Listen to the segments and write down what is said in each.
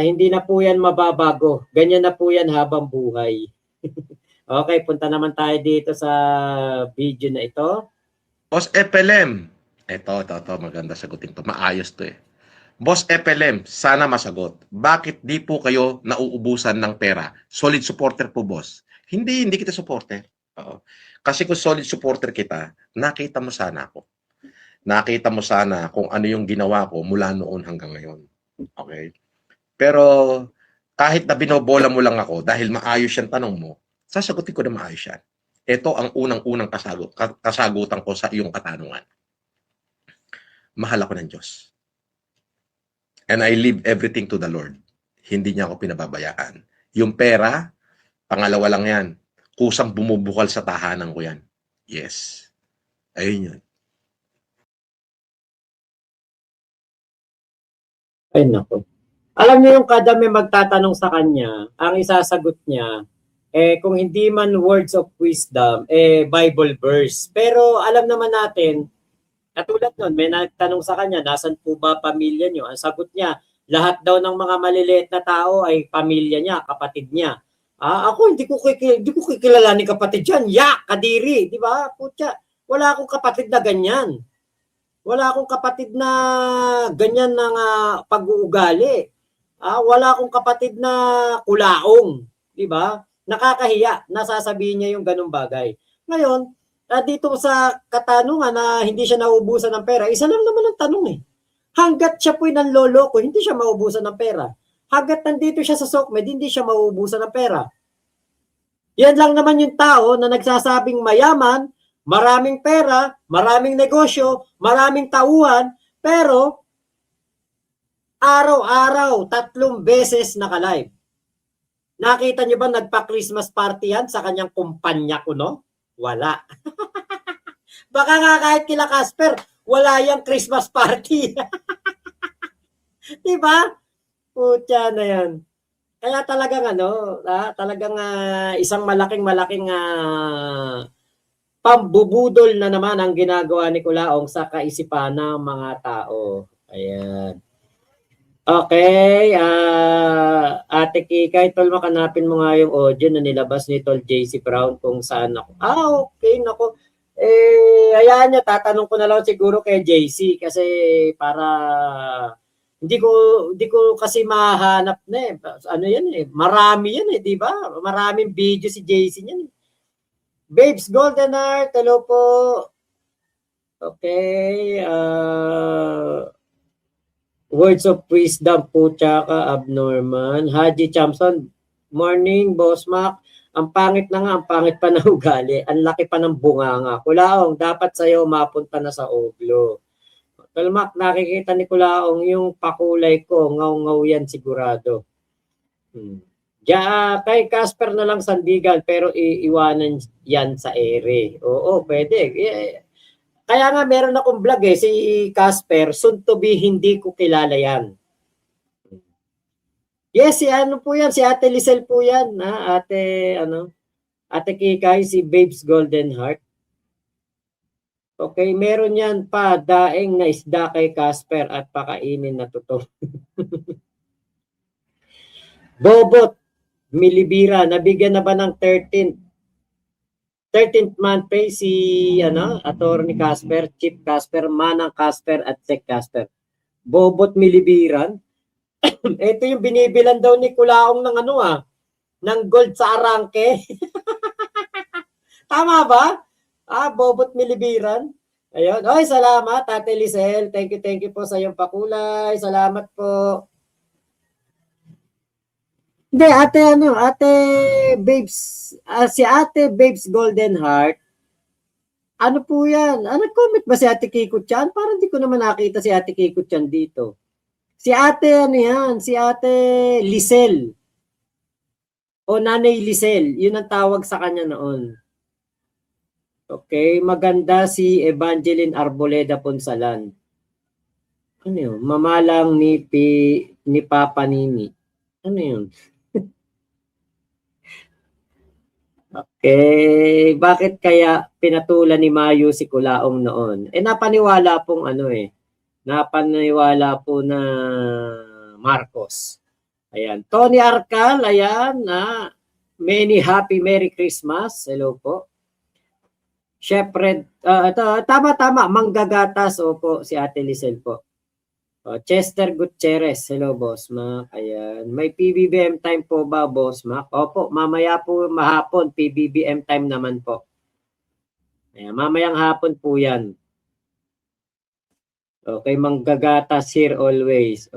Hindi na po yan mababago. Ganyan na po yan habang buhay. Okay, punta naman tayo dito sa video na ito. Boss FLM. Ito, maganda sagutin to. Maayos to eh. Boss FLM, sana masagot. Bakit di po kayo nauubusan ng pera? Solid supporter po, boss. Hindi kita supporter. Oo. Kasi kung solid supporter kita, nakita mo sana ako. Nakita mo sana kung ano yung ginawa ko mula noon hanggang ngayon. Okay? Pero kahit na binobola mo lang ako dahil maayos yung tanong mo, sasagutin ko na maayos yan. Ito ang unang-unang kasagutan ko sa iyong katanungan. Mahal ako ng Diyos. And I leave everything to the Lord. Hindi niya ako pinababayaan. Yung pera, pangalawa lang yan. Kusang bumubukal sa tahanan ko yan. Yes. Ayun yun. Ay, nako. Alam niyo yung kada may magtatanong sa kanya, ang isasagot niya, kung hindi man words of wisdom, Bible verse. Pero alam naman natin, katulad nun, may nagtanong sa kanya, nasan po ba pamilya niyo? Ang sagot niya, lahat daw ng mga maliliit na tao ay pamilya niya, kapatid niya. Ako, hindi ko kikilalanin kapatid yan. Kadiri, di ba? Putya, wala akong kapatid na ganyan. Wala akong kapatid na ganyan ng pag-uugali. Wala akong kapatid na kulaong, di ba? Nakakahiya, nasasabihin niya yung ganung bagay. Ngayon, dito sa katanungan na hindi siya nauubusan ng pera, isa lang naman ang tanong eh. Hanggat siya po'y nanloloko, hindi siya mauubusan ng pera. Hanggat nandito siya sa SOCMED, hindi siya mauubusan ng pera. Yan lang naman yung tao na nagsasabing mayaman, maraming pera, maraming negosyo, maraming tauhan, pero araw-araw, 3 beses naka-live. Nakita niyo ba nagpa-Christmas party yan sa kanyang kumpanya ko, no? Wala. Baka nga kahit kila Casper, wala yung Christmas party. Diba? Putya na yan. Kaya talagang talagang isang malaking pambubudol na naman ang ginagawa ni Culaong sa kaisipan ng mga tao. Ayan. Okay, Ate Kikay, tol, makanapin mo nga yung audio na nilabas ni Tol JC Brown kung saan ako. Okay, nako. Hayaan niya, tatanong ko na lang siguro kay JC kasi para hindi ko kasi mahanap na eh. Ano yan eh, marami yan eh, di ba? Maraming video si JC niyan. Babes Golden Heart, hello po. Okay, words of wisdom po, tsaka abnormal. Haji Chamson, morning, Boss Mac. Ang pangit na nga, ang pangit pa na ugali. Ang laki pa ng bunganga. Kulaong, dapat sa'yo mapunta na sa Oglo. Talmak, nakikita ni Kulaong yung pakulay ko. Ngaw-ngaw yan sigurado. Kay Casper na lang sandigan, pero iiwanan yan sa ere. Oo, pwede. Kaya nga meron akong vlog si Casper, soon to be hindi ko kilala yan. Yes, si ano po yan, si Ate Lisel po yan, Ate Kikay, si Babes Golden Heart. Okay, meron yan pa, daing na isda kay Casper at pakainin na totoo. Bobot, Milibira, nabigyan na ba ng 13th month pay si Attorney Casper, Chief Casper, Manang Casper at Sec Casper. Bobot Milibiran. Ito yung binibilan daw ni Kulaong ng ng gold sa arangke. Tama ba? Bobot Milibiran. Ayun. Oy, salamat Ate Lisel. Thank you po sa iyong pakulay. Salamat po. Hindi, Ate Babes, si Ate Babes Golden Heart, ano po yan? Nag-comment ba si Ate Kiko Chan? Parang hindi ko naman nakita si Ate Kiko Chan dito. Si Ate, si Ate Lisel. O Nanay Lisel, yun ang tawag sa kanya noon. Okay, maganda si Evangeline Arboleda Ponsalan. Ano yun? Mamalang ni Papa Nini. Ano yun? Okay, bakit kaya pinatulan ni Mayo si Kulaong noon? Napaniwala pong napaniwala po na Marcos. Ayan. Tony Arcal, ayan. Many happy Merry Christmas. Hello po. Chef Red, tama, Manggagatas, opo, si Ate Lisel po. Chester Gutierrez, hello boss Mac. Ayan. May PBBM time po ba boss Mac? Opo, mamaya po mahapon PBBM time naman po. Ayan, mamayang hapon po 'yan. Okay, Manggagatas here always.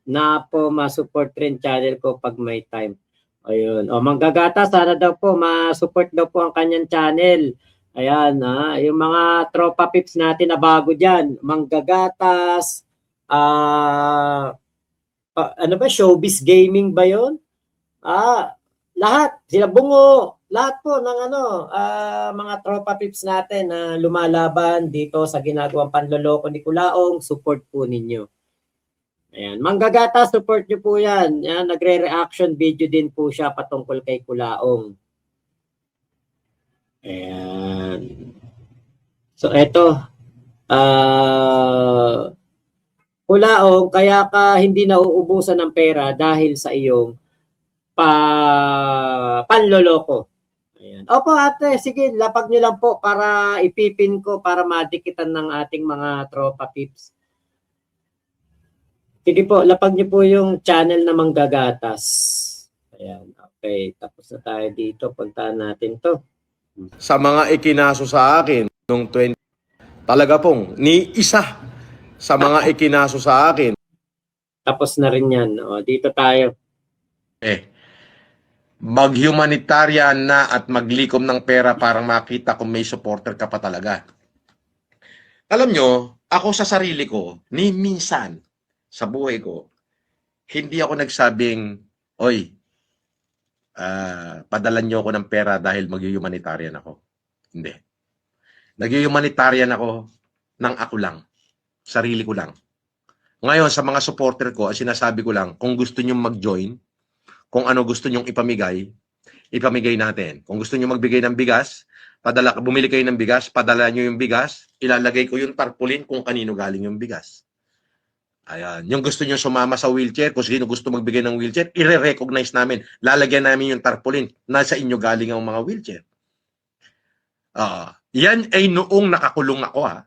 Na po ma-support rin channel ko pag may time. Ayun. Manggagatas, sana daw po ma-support daw po ang kanyang channel. Ayan, yung mga tropa pips natin na bago diyan, Manggagatas, ano ba, Showbiz Gaming ba 'yon? Lahat, sila Bungo, lahat po ng mga tropa pips natin na lumalaban dito sa ginagawang panloloko ni Kulaong, support po ninyo. Ayan, Manggagata, support nyo po yan. Ayan, nagre-reaction video din po siya patungkol kay Kulaong. Ayan. So, eto. Kulaong, kaya ka hindi nauubusan ng pera dahil sa iyong panloloko. Ayan. Opo ate, sige, lapag nyo lang po para ipipin ko para madikitan ng ating mga tropa pips. Sige po, lapag nyo po yung channel na Manggagatas. Ayan, okay. Tapos na tayo dito. Puntahan natin to. Sa mga ikinaso sa akin nung 20, talaga pong ni isa sa mga ikinaso sa akin. Tapos na rin yan. Dito tayo. Mag-humanitarian na at maglikom ng pera para makita kung may supporter ka pa talaga. Alam nyo, ako sa sarili ko, ni minsan sa buhay ko, hindi ako nagsabing, oy, padalan nyo ako ng pera dahil mag-humanitarian ako. Hindi. Nag-humanitarian ako ng ako lang. Sarili ko lang. Ngayon, sa mga supporter ko, sinasabi ko lang, kung gusto nyo mag-join, kung ano gusto nyong ipamigay natin. Kung gusto nyo magbigay ng bigas, bumili kayo ng bigas, padala nyo yung bigas, ilalagay ko yung tarpaulin kung kanino galing yung bigas. Ayan. Yung gusto nyo sumama sa wheelchair, kung sino gusto magbigay ng wheelchair, i-recognize namin. Lalagyan namin yung tarpaulin. Nasa inyo galing ang mga wheelchair. Yan ay noong nakakulong ako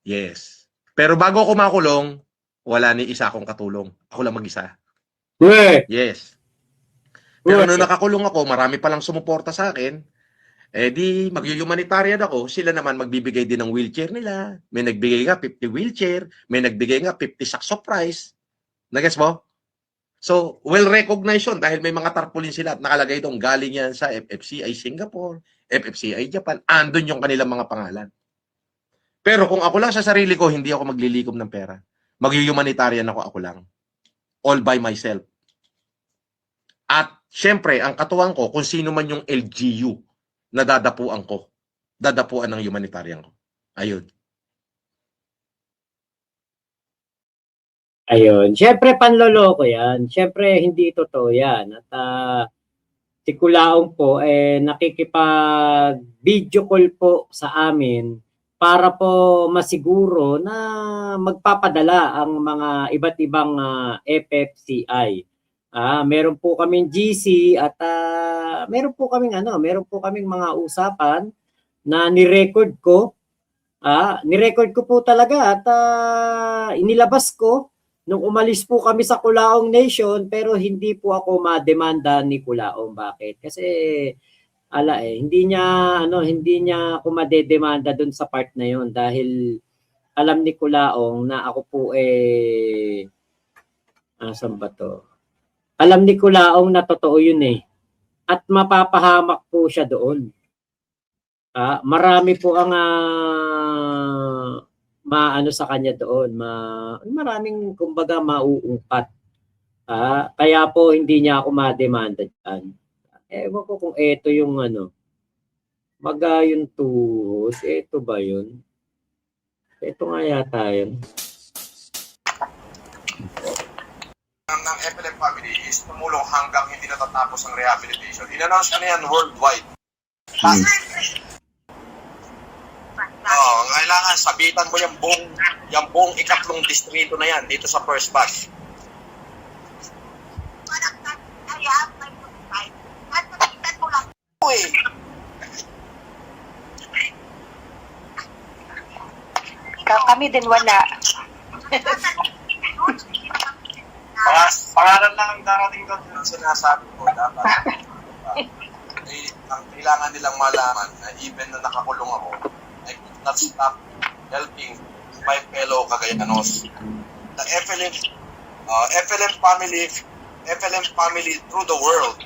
Yes. Pero bago ako makulong, wala ni isa akong katulong. Ako lang mag-isa. Yes. Pero nung nakakulong ako, marami palang sumuporta sa akin. Di mag-humanitarian ako, sila naman magbibigay din ng wheelchair nila. May nagbigay nga 50 wheelchair, may nagbigay nga 50 sacks of rice. Nagets mo? So, well-recognized yun dahil may mga tarpaulin sila at nakalagay doon, galing yan sa FFCI Singapore, FFCI Japan, andun yung kanilang mga pangalan. Pero kung ako lang sa sarili ko, hindi ako maglilikom ng pera. Mag-humanitarian ako lang. All by myself. At syempre, ang katuwang ko, kung sino man yung LGU na dadapuan ko. Dadapuan ng humanitarian ko. Ayun. Ayun. Syempre, panloloko yan. Syempre, hindi totoo yan. At si Kulaong po, nakikipag-video call po sa amin para po masiguro na magpapadala ang mga iba't ibang FFCI. Meron po kaming GC at meron po kaming mga usapan na ni-record ko. Ni-record ko po talaga at inilabas ko nung umalis po kami sa Kulaong Nation, pero hindi po ako mademanda ni Kulaong. Bakit? Kasi hindi niya ako madedemanda doon sa part na 'yon dahil alam ni Kulaong na ako po saan ba to? Alam ni Kulaong na totoo yun at mapapahamak po siya doon. Marami po ang maano sa kanya doon, maraming kumbaga mauungkat. Kaya po hindi niya ako mademanda diyan. Ewan ko kung ito yung Magayon Tuhos, ito ba yun? Ito nga yata yun. Ng FLM family is tumulong hanggang hindi natatapos ang rehabilitation. In-announce ko na yan worldwide. Kailangan sabitan mo yung buong ikatlong distrito na yan dito sa first batch. Kami din wala. Pangalan lang ang darating doon yung sinasabi ko. Dapat ang kailangan nilang malaman na even na nakakulong ako, I could not stop helping my fellow Cagayanos. The FLM family through the world,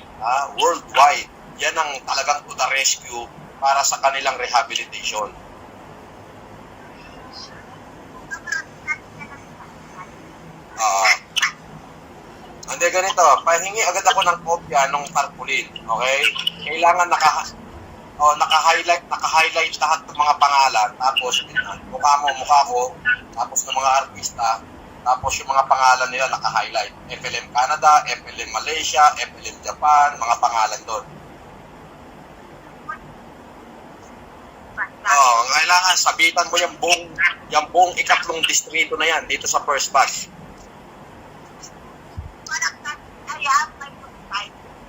worldwide, yan ang talagang to the rescue para sa kanilang rehabilitation. Hindi ganito, pahingi agad ako ng kopya ng tarpaulin, okay? Kailangan naka-highlight lahat ng mga pangalan, tapos mukha ko, tapos ng mga artista, tapos yung mga pangalan nila naka-highlight. FLM Canada, FLM Malaysia, FLM Japan, mga pangalan doon. Kailangan sabitan mo yung buong ikatlong distrito na yan dito sa first batch.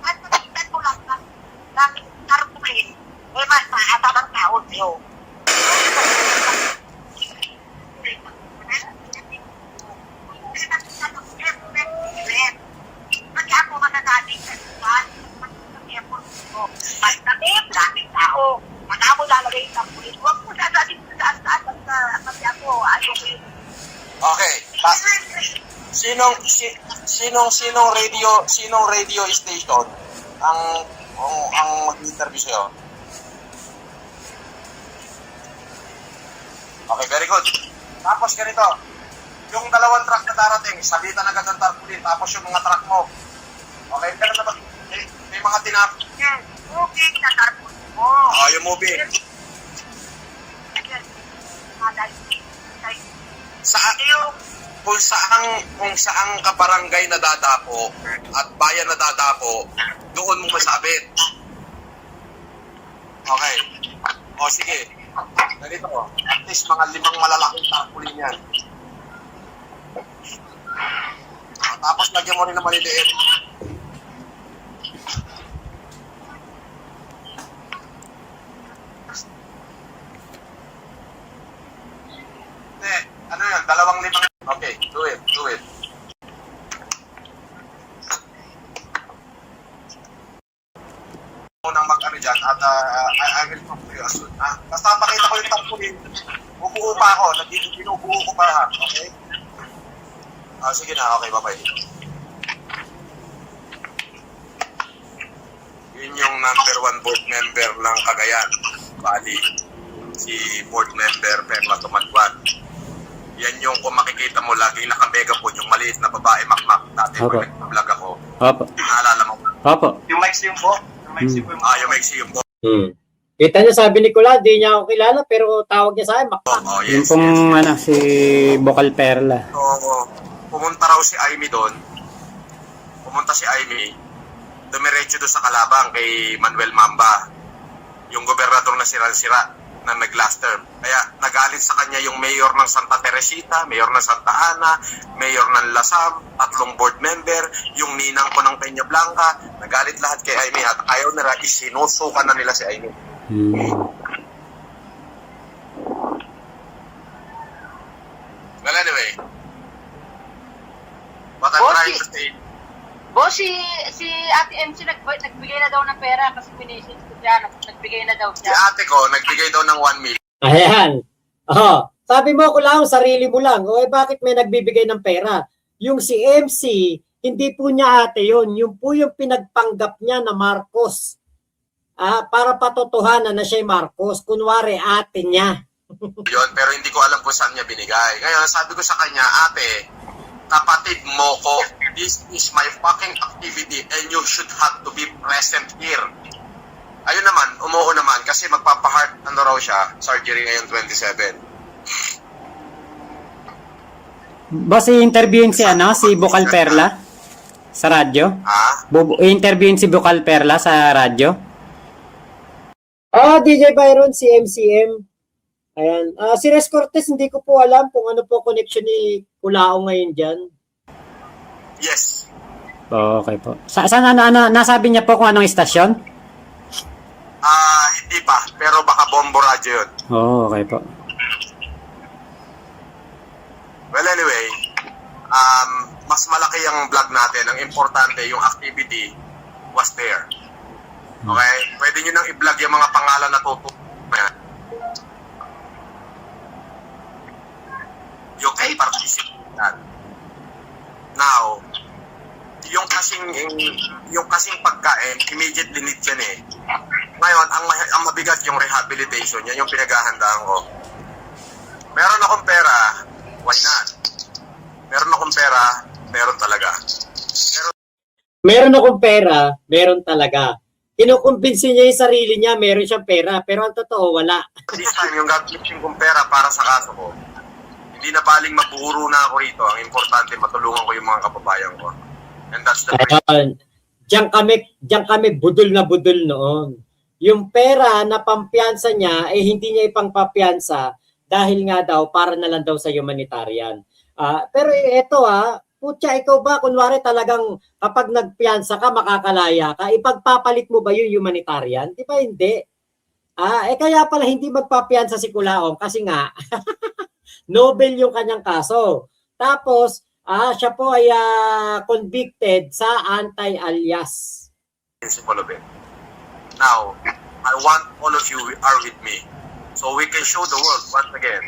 At nakikita ko lang ng tarpaulin, mas maatabang tao siyo. Pati ako masasabi sa iwan, mas kami, daming tao. Pag ako lalagay ng tarpaulin, huwag mo sasabi sa saan-saan pati ako, Okay. Sinong radio station ang mag-interview sa'yo? Okay, very good. Tapos ganito, yung dalawang truck na darating, sabitan agad ng tarpaulin, tapos yung mga truck mo. Okay, pero na ba? May mga moving na tarpaulin mo. Yung movie. Kung saang kabarangay na dadapo at bayan na dadapo, doon mo masabit. Okay. O sige. Ganito. At least mga 5 malalaking tarpaulin yan. Tapos lagyan mo rin ng maliliit. Ano yan? 2 Okay, do it. Munang mag-ano dyan at I will talk to you as soon. Basta pakita ko yung tarpaulin. Bubuo pa ako. Binubuo ko pa lahat. Okay? Sige na. Okay, bye-bye. Yun yung number 1 board member ng Cagayan Valley. Si board member Perla Tumadwan. Yan yung kung makikita mo, laging naka-megaphone yung maliit na babae makmak. Dati pag nag-vlog ako. Opo. Naalala mo? Opo. Yung mic yung po? Yung mic yung po. Kita niya sabi ni Kula, di niya ako kilala, pero tawag niya sa akin, Makmak. Yung pong si Vocal Perla. So, pumunta raw si Aimee doon. Pumunta si Aimee. Dumiretso doon sa Kalabang kay Manuel Mamba. Yung gobernador na sira-sira na nag-last term. Kaya nagalit sa kanya yung mayor ng Santa Teresita, mayor ng Santa Ana, mayor ng Lasam, 3 board member, yung ninang ko ng Peña Blanca. Nagalit lahat kay Aimee at ayaw nila, isinusukan na nila si Aimee. Well, anyway, what I'm trying to say, Boss, si Ate MC nagbigay na daw ng pera kasi pinisip ko siya. Nagbigay na daw si siya. ate ko nagbigay daw ng 1 million. Ayan. Sabi mo, Kula, sarili mo lang. Bakit may nagbibigay ng pera? Yung si MC, hindi po niya ate yun. Yung po yung pinagpanggap niya na Marcos. Para patotohanan na siya Marcos. Kunwari, ate niya. Yun, pero hindi ko alam kung saan niya binigay. Ngayon, sabi ko sa kanya, ate, kapatid mo ko, this is my fucking activity and you should have to be present here. Ayun naman, umuo naman kasi magpapa-heart, raw siya, surgery ngayon 27. Boss, i-interviewin si Vocal Perla sa radyo? I-interviewin si Vocal Perla sa radyo? DJ Byron, si MCM. Ayan. Si Res Cortez, hindi ko po alam kung ano po connection ni Kulao ngayon dyan. Yes. Okay po. Saan nasabi niya po kung anong istasyon? Hindi pa, pero baka Bombo Radio yun. Okay po. Well, anyway, mas malaki ang vlog natin. Ang importante, yung activity was there. Okay? Pwede nyo nang i-vlog yung mga pangalan na tutunan. You can participate in that. Now, yung kasing pagkain, immediately need yan eh. Ngayon, ang mabigat yung rehabilitation, yan yung pinaghahandaan ko. Meron akong pera, why not? Meron akong pera, meron talaga. Meron akong pera, meron talaga. Kinukumbinsi niya yung sarili niya, meron siyang pera. Pero ang totoo, wala. This time, yung gagamitin kong pera para sa kaso ko, hindi na baling mabuhuro na ako rito. Ang importante, matulungan ko yung mga kababayan ko. And that's the Ayun. Diyan kami budol na budol noon. Yung pera na pampiyansa niya, hindi niya ipangpapiyansa dahil nga daw, para na lang daw sa humanitarian. Pero ito putya, ikaw ba, kunwari talagang kapag nagpiyansa ka, makakalaya ka, ipagpapalit mo ba yung humanitarian? Di ba hindi? Kaya pala hindi magpapiyansa si Culaong kasi nga, Nobel yung kanyang kaso. Tapos, siya po ay convicted sa anti-alias. principle of it. Now, I want all of you are with me so we can show the world once again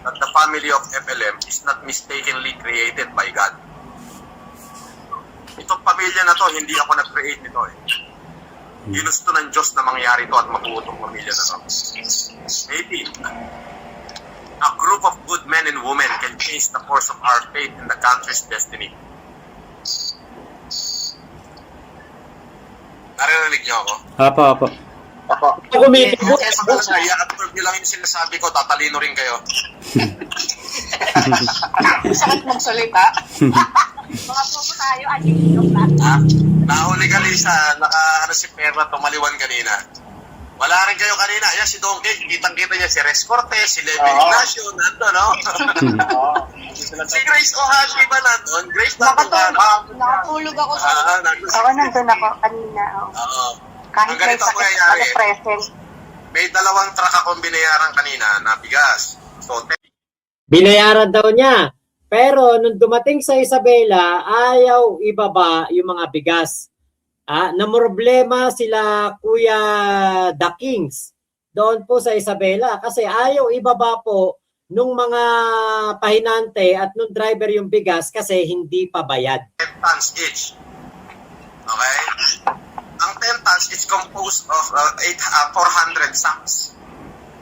that the family of FLM is not mistakenly created by God. Itong pamilya na to, hindi ako nag-create nito eh. Ginusto ng Diyos na mangyari to at mabuo itong pamilya na to. Maybe a group of good men and women can change the course of our faith in the country's destiny. Naririnig niyo ako? Apo. I-absorb niyo lang yung sinasabi ko, tatalino rin kayo. Sakit magsalita. Mga po tayo, adjective lang. Nahuli ka, Lisa. Si Perla tumaliwan kanina. Wala rin kayo kanina. Ayan, si Donkey, kitang-kita niya si Res Cortez, si Levi Ignacio, nandun, no? Si Grace Ohashi ba nandun? Grace nandun ka, no? Nakatulog ako sa... Ako nandun ako kanina. Oo. Kahit Ang may ganito sakit mangyayari, ako present. may 2 truck akong binayaran kanina na bigas. So, Binayaran daw niya. Pero nung dumating sa Isabela, ayaw ibaba yung mga bigas. Namroblema sila Kuya The Kings doon po sa Isabela kasi ayaw ibaba po nung mga pahinante at nung driver yung bigas kasi hindi pa bayad. 10 tons each. Okay? Ang 10 tons is composed of 400 sacks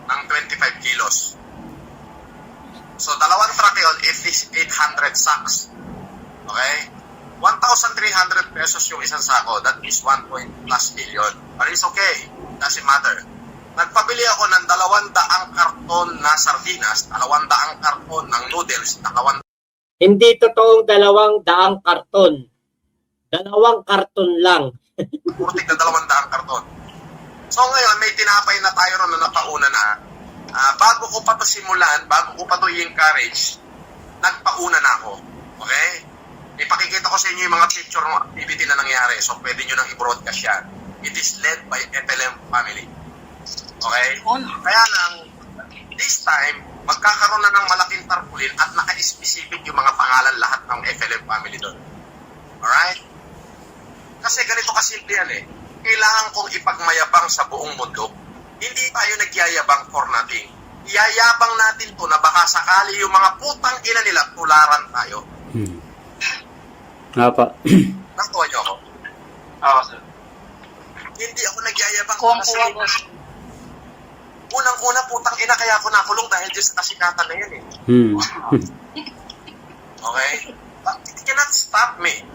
ng 25 kilos. So, 2 truck yun, it is 800 sacks. Okay? 1,300 pesos yung isang sako. That is 1 plus million. But it's okay. Doesn't matter. Nagpabili ako ng 200 karton na sardinas, 200 karton ng noodles, 200 Hindi totoong 200 karton. 2 karton lang. Purtik na 200 karton. So ngayon, may tinapay na tayo ron na napauna na. Bago ko pa to simulan, bago ko pa to i-encourage, nagpauna na ako. Okay? Ipakikita ko sa inyo yung mga picture ng activity na nangyari. So pwede nyo nang i-broadcast yan. It is led by FLM family. Okay? Kaya lang, this time, magkakaroon na ng malaking tarpaulin at naka-specific yung mga pangalan lahat ng FLM family doon. Alright? Kasi ganito kasimple yan eh. Kailangan kong ipagmayabang sa buong mundo. Hindi tayo nagyayabang for nothing. Iyayabang natin to na baka sakali yung mga putang ina nila tularan tayo. Apo. Nakuha niyo ako? Oo, sir. Hindi ako nagyayabang Kuha kasi ko. unang-una putang ina kaya ako nakulong dahil dyan sa kasikatan na yan eh. Okay? But it cannot stop me.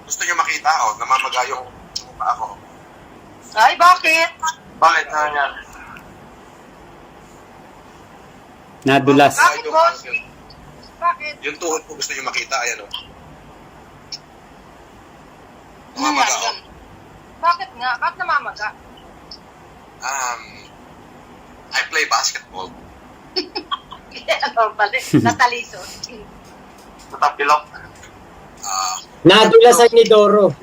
Gusto niyo makita namamaga yung mukha ako. Ay, bakit? Bakit na yan? Nadulas. Bakit, boss? Bakit? Yung tuhod ko gusto niyo makita, ayan Ano Namamaga yan? ako. Bakit nga? Bakit namamaga? I play basketball. Ano pala? Nataliso. Natapilok. Nadulasan ni Doro.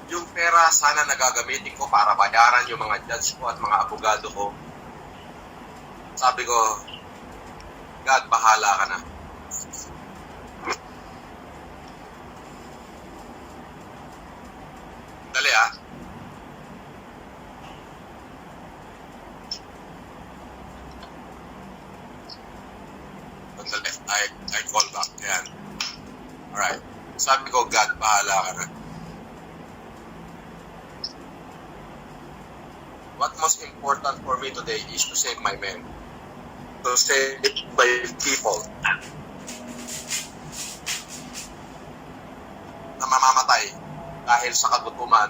Yung pera sana nagagamitin ko para bayaran yung mga judge ko at mga abogado ko. Sabi ko, God, bahala ka na. Dali ah. Sandali. I call back. Yan. Alright. Sabi ko, God, bahala ka na. What most important for me today is to save my men. To save my people. Na mamamatay dahil sa kagutuman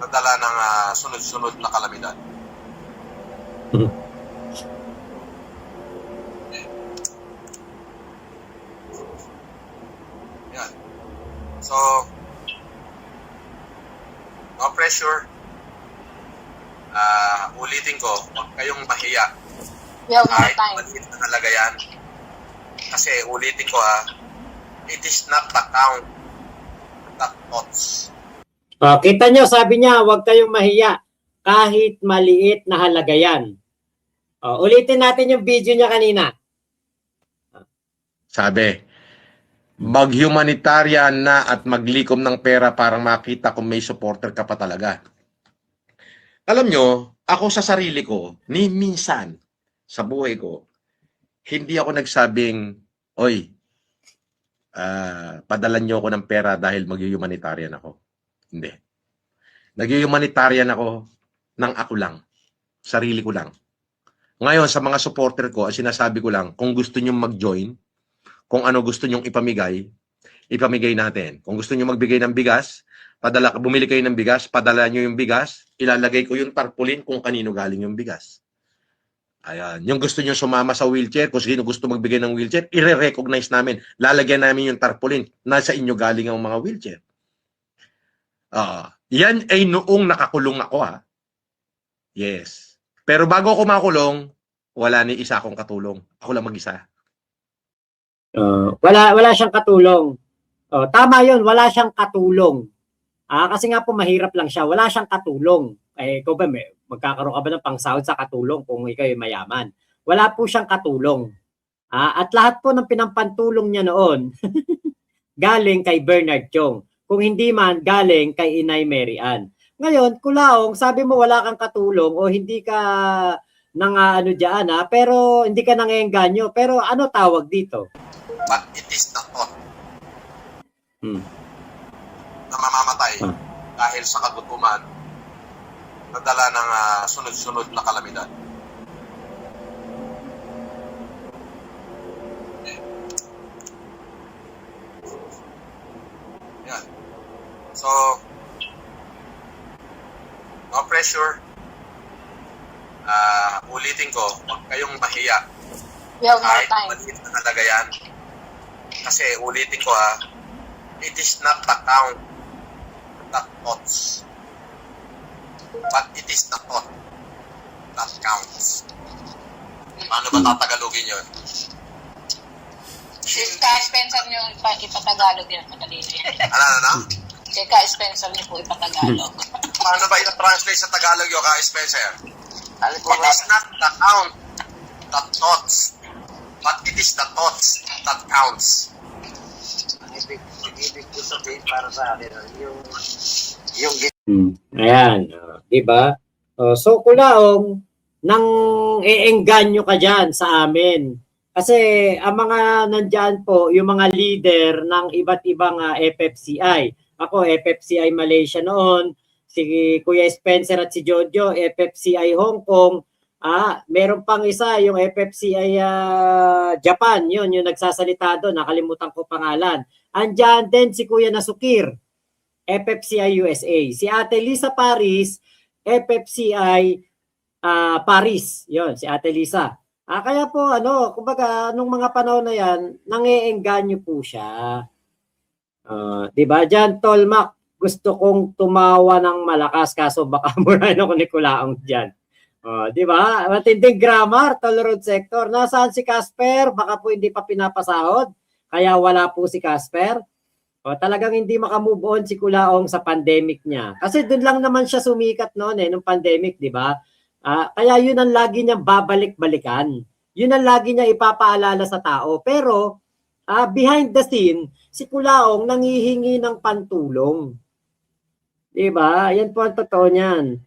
na dala ng sunod-sunod na kalamidad. Yan. So, no pressure. Ulitin ko, huwag kayong mahiya. We have more Kahit time. maliit na halaga yan. Kasi ulitin ko it is not the count, that thoughts. Kita nyo, sabi niya, huwag kayong mahiya. Kahit maliit na halaga yan. Ulitin natin yung video niya kanina. Sabi, mag-humanitarian na at maglikom ng pera para makita kung may supporter ka pa talaga. Alam nyo, ako sa sarili ko, ni minsan sa buhay ko, hindi ako nagsabing, oy, padalan nyo ako ng pera dahil mag-humanitarian ako. Hindi. Nag-humanitarian ako ng ako lang. Sarili ko lang. Ngayon, sa mga supporter ko, ang sinasabi ko lang, kung gusto nyo mag-join, kung ano gusto nyo ipamigay natin. Kung gusto nyo magbigay ng bigas, bumili kayo ng bigas, padala nyo yung bigas, ilalagay ko yung tarpaulin kung kanino galing yung bigas. Ayan. Yung gusto nyo sumama sa wheelchair, kung sino gusto magbigay ng wheelchair, i-recognize namin. Lalagyan namin yung tarpaulin. Nasa inyo galing ang mga wheelchair. Yan ay noong nakakulong ako Yes. Pero bago ako makulong, wala ni isa akong katulong. Ako lang mag-isa. Wala siyang katulong. Tama yun, wala siyang katulong. Kasi nga po mahirap lang siya, wala siyang katulong. Ikaw ba, magkakaroon ka ba ng pangsahod sa katulong kung ikaw ay mayaman? Wala po siyang katulong. At lahat po ng pinampantulong niya noon, galing kay Bernard Chong. Kung hindi man, galing kay Inay Mary Ann. Ngayon, Kulaong, sabi mo wala kang katulong o hindi ka dyan, pero hindi ka nangengganyo. Pero ano tawag dito? But it is the thought na mamamatay dahil sa kagutuman na dala ng sunod-sunod na kalamidad. Yan. So, no pressure. Ulitin ko, huwag kayong mahiya. We have more Kahit time. maliit na halaga yan. Kasi ulitin ko it is not the count, that thoughts. But it is the thought that counts. Paano ba tatagalogin yun? Si Ka Spencer niyo ipatagalog yan. Madali na yan. Ano? Si Ka Spencer niyo po ipatagalog. Paano ba ita-translate sa Tagalog yung Spencer? It is not the count that thoughts, but it is the thoughts that counts. Ang ibig ko sabihin para sa akin, yung Ayan, di ba? So Kulaong, nang eengganyo ka dyan sa amin. Kasi ang mga nandyan po, yung mga leader ng iba't ibang FFCI. Ako, FFCI Malaysia noon, si Kuya Spencer at si Jojo, FFCI Hong Kong. Meron pang isa, yung FFCI Japan, yun, yung nagsasalita doon, nakalimutan ko pangalan. Andyan din si Kuya Nasukir, FFCI USA. Si Ate Lisa Paris, FFCI Paris. Yon, si Ate Lisa. Kaya po, kumbaga, nung mga panahon na yan, nangeengganyo po siya. Diba? Diyan, Tolmac, gusto kong tumawa ng malakas, kaso baka murahin ako ni Kulaong dyan. Diba? Matinding grammar, Toll Road Sector. Nasaan si Casper? Baka po hindi pa pinapasahod. Kaya wala po si Casper. Talagang hindi makamove on si Kulaong sa pandemic niya. Kasi doon lang naman siya sumikat noon nung pandemic, di ba? Kaya yun ang lagi niyang babalik-balikan. Yun ang lagi niya ipapaalala sa tao. Pero behind the scene, si Kulaong nangihingi ng pantulong. Diba? Yan po ang totoo niyan.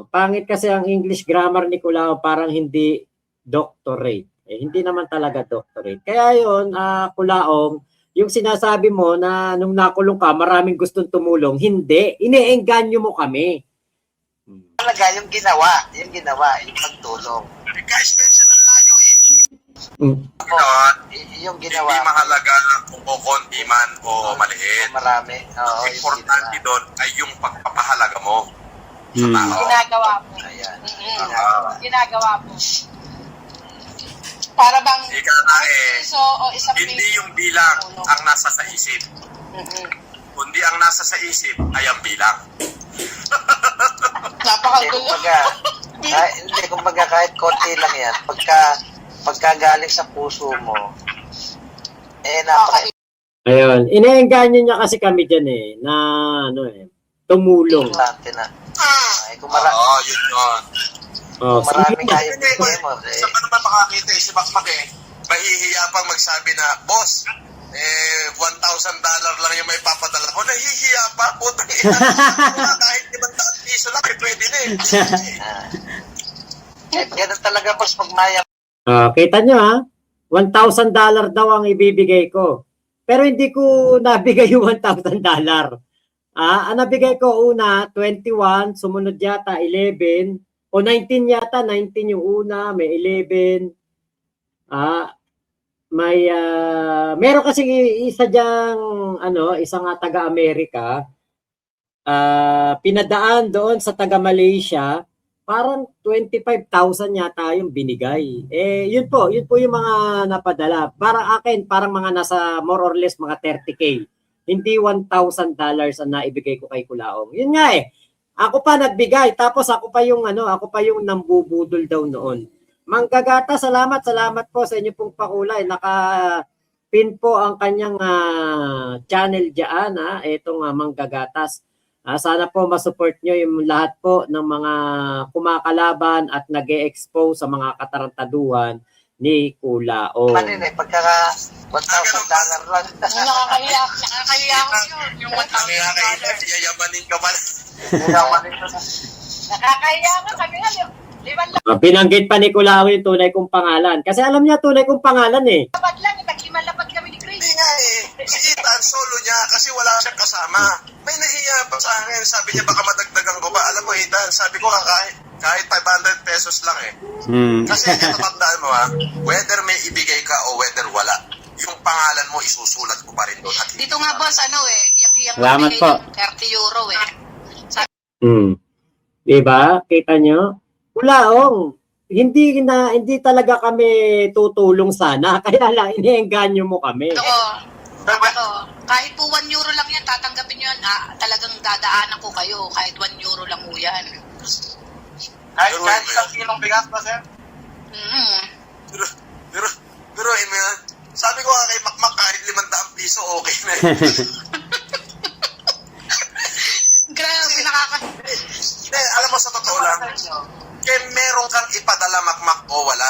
Pangit kasi ang English grammar ni Kulaong, parang hindi doctorate. Hindi naman talaga doctorate. Kaya yun, Kulaong, yung sinasabi mo na nung nakulong ka, maraming gustong tumulong. Hindi. Ine-engganyo mo kami. Talaga, yung ginawa, yung pagtulong. Ka-special ang layo eh. Mm. Yung Hindi ginawa. mahalaga kung konti man o maliit. Marami. Oo, Ang yung importante ginawa. doon ay yung pagpapahalaga mo sa Hmm. tao. Ginagawa mo. Ayan. Ginagawa mo. Para bang Ika nga eh, piso o isang hindi piso. yung bilang ang nasa sa isip, Mm-mm. kundi ang nasa sa isip ay ang bilang. Hindi, Napakagulo. kumbaga kahit konti lang yan, pagka galing sa puso mo, napaka Ayun. Ine-engganyo niya kasi kami dyan na tumulong. importante na. Ay, kung Oo, yun yun. kung maraming kaya Hindi, bigay mo, sa pa naman makakita si Makmak mahihiya pang magsabi na, boss, $1,000 lang yung may papadala ko. Nahihiya pa, putang ina. Kahit 500 piso lang, pwede na ganun talaga boss, pag maya Kita nyo $1,000 daw ang ibibigay ko. Pero hindi ko nabigay yung $1,000. Ang nabigay ko una, 21, sumunod yata 11, o 19 yata, 19 yung una, may 11. Meron kasi isa diyang, isang taga-Amerika, pinadaan doon sa taga-Malaysia, parang 25,000 yata yung binigay. Yun po yung mga napadala. Para akin, parang mga nasa more or less mga 30K. Hindi $1,000 ang naibigay ko kay Kulaong. Yun nga ako pa nagbigay, tapos ako pa yung nambubudol daw noon. Manggagata, salamat po sa inyo pong pakulay. Naka-pin po ang kanyang channel diyan, itong Manggagatas. Sana po masupport nyo yung lahat po ng mga kumakalaban at nag-e-expose sa mga katarantaduhan ni Kulaong. pagka $1,000 lang. Nakakahiya ko yun. Yung Nakakahiya, yayamanin ka pala. Nakakahiya ka. Kami nga, 5 Binanggit pa ni Kulaong yung tunay kong pangalan. Kasi alam niya tunay kong pangalan lapad lang. Tag-5 lapad kami ni Chris. Hindi nga si Ethan, solo niya kasi wala siyang kasama. May nahiya pa sa akin. Sabi niya baka madagdagan ko pa. Alam mo Ethan, sabi ko kahit 500 pesos lang Kasi ito tandaan mo whether may ibigay ka o whether wala, yung pangalan mo isusulat ko pa rin doon. At Dito nga boss, yung Salamat magbigay po. ng €30 Diba? Kita nyo? Kulaong, hindi talaga kami tutulong sana. Kaya lang, iniengganyo mo kami. Kahit po €1 lang yan, tatanggapin nyo yan. Talagang dadaanan ko kayo. Kahit €1 lang po yan. kahit isang kilong bigas pa, sir? Pero yan. Sabi ko nga kay Makmak, kahit 500 piso, okay na. Grabe, Hindi, alam mo sa totoo lang, kaya meron kang ipadala Makmak o wala,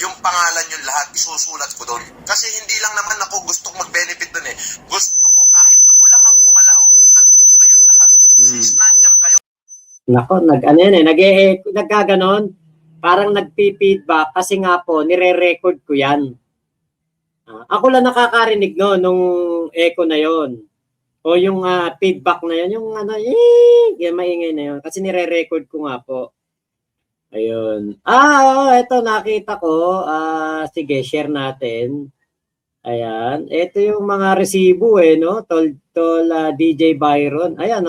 yung pangalan yung lahat, isusulat ko doon. Kasi hindi lang naman ako gustong mag-benefit doon Gusto ko kahit ako lang ang gumalaw, andun kayong lahat. Since nandiyan kayo, Nako, nagkaganon. Parang nagpi-feedback kasi nga po, nire-record ko yan. Ako lang nakakarinig nung echo na yon. O yung feedback na yon, yung yung maingay na yon. Kasi nire-record ko nga po. Ayun. Ito nakita ko. Sige, share natin. Ayan. Ito yung mga resibo no? Tol DJ Byron. Ayan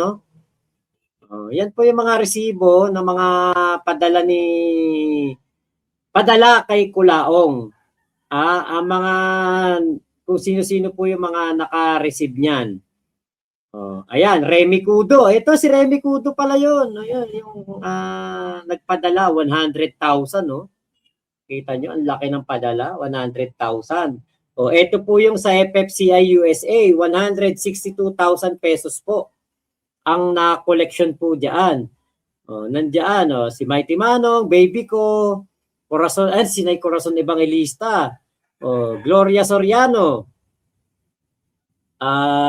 yan po yung mga resibo ng mga padala kay Kulaong. Ang mga kung sino-sino po yung mga naka-receive niyan. Ayan, Remy Cudo. Ito si Remy Cudo pala yun. Ayun, yung nagpadala 100,000 Kita nyo, ang laki ng padala, 100,000. Ito po yung sa FFCI USA, 162,000 pesos po ang na-collection po diyan. Nandiyan si Mighty Manong, baby ko, Corazon, Sinay Corazon Evangelista. Gloria Soriano.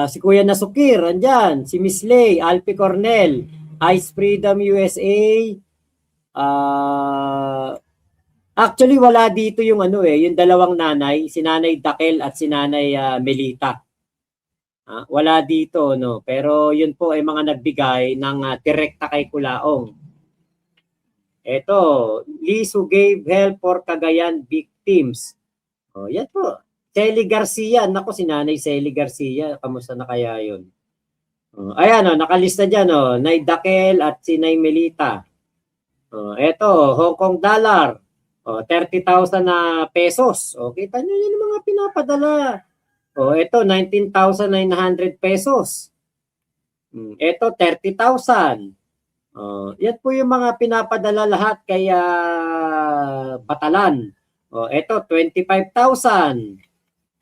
Si Kuya Nasukir, andyan. Si Miss Lay, Alpi Cornell, Ice Freedom USA. Actually, wala dito yung yung dalawang nanay, si Nanay Dakel at si Nanay Melita. Wala dito, no? Pero yun po ay mga nagbigay ng direkta kay Kulaong. Ito, Liz who gave help for Cagayan victims. Yan po. Celi Garcia, nako si Nanay Celi Garcia, kamusta na kaya yun? Ayan, nakalista dyan, Nay Dakel at si Nay Melita. Eto, Hong Kong dollar, 30,000 na pesos. Kita nyo yun mga pinapadala. Eto, 19,900 pesos. Eto, 30,000. Yan po yung mga pinapadala lahat kay Batalan. Eto, 25,000.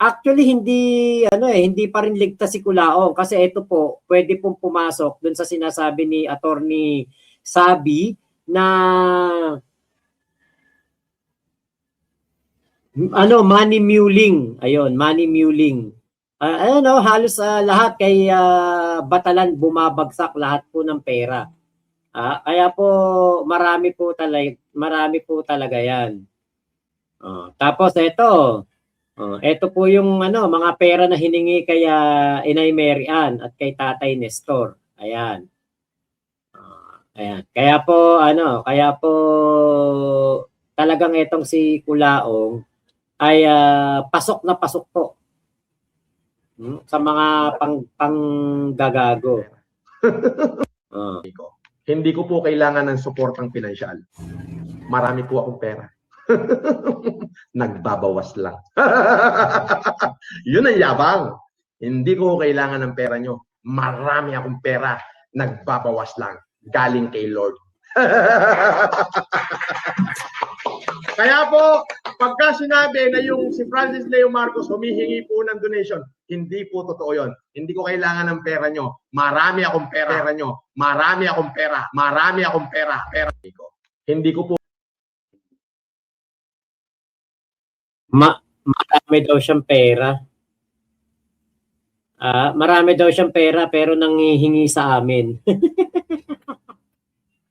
Actually, hindi pa rin ligtas si Kulaong kasi ito po, pwede pong pumasok dun sa sinasabi ni Attorney Sabi na money muling. Ayun, money muling. Halos lahat kay Batalan bumabagsak lahat po ng pera. Kaya po marami po talaga 'yan. Tapos ito po yung mga pera na hiningi kay Inay Mary Ann at kay Tatay Nestor. Ayan. Ayan. Kaya po talagang itong si Kulaong ay pasok na pasok po sa mga panggagago. Hindi ko po kailangan ng suportang pinansyal. Marami po akong pera. Nagbabawas lang. Yun ang yabang. Hindi ko kailangan ng pera nyo. Marami akong pera. Nagbabawas lang. Galing kay Lord. Kaya po, pagka sinabi na yung si Francis Leo Marcos humihingi po ng donation, hindi po totoo yun. Hindi ko kailangan ng pera nyo. Marami akong pera nyo. Marami akong pera. Marami akong pera. Hindi ko po Marami daw siyang pera. Marami daw siyang pera pero nanghihingi sa amin.